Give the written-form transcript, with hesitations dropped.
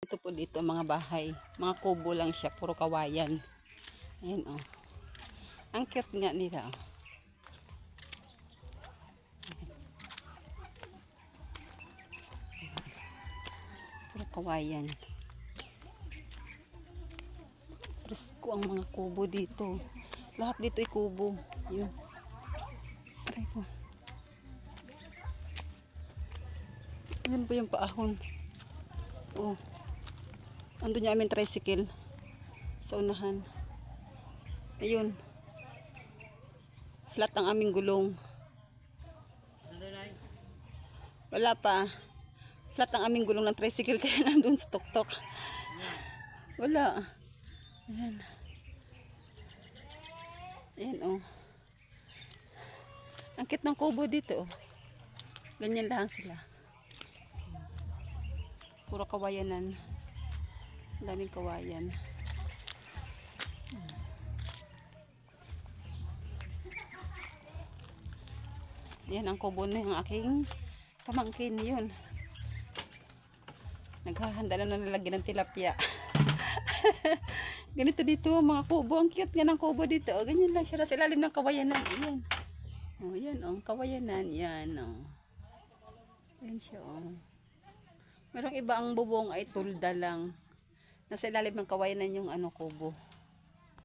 Ito po dito mga bahay. Mga kubo lang siya. Puro kawayan. Ayan o. Ang cute nga nila o. Puro kawayan. Presko ang mga kubo dito. Lahat dito ay kubo. Yun. Aray ko. Yan po yung paahon. Oh. Andun niya aming tricycle. Sa unahan. Ayun. Flat ang aming gulong. Wala pa. Flat ang aming gulong ng tricycle kaya nandun sa tuktok. Wala. Ayan. Ayan oh. Ang cute ng kubo dito oh. Ganyan lang sila. Puro kawayanan. Daming kawayan. Yan ang kubo na yung aking pamangkin yun. Naghahanda na nalagyan ng tilapia. Ganito dito mga kubo. Ang cute nga ng kubo dito. O, ganyan lang siya. Sa ilalim ng kawayanan. Ayan. O, yan o. Kawayanan. Yan o. Yan siya o. Merong iba ang bubong ay tulda lang. Nasa ilalim ng kawayanan yung ano kubo.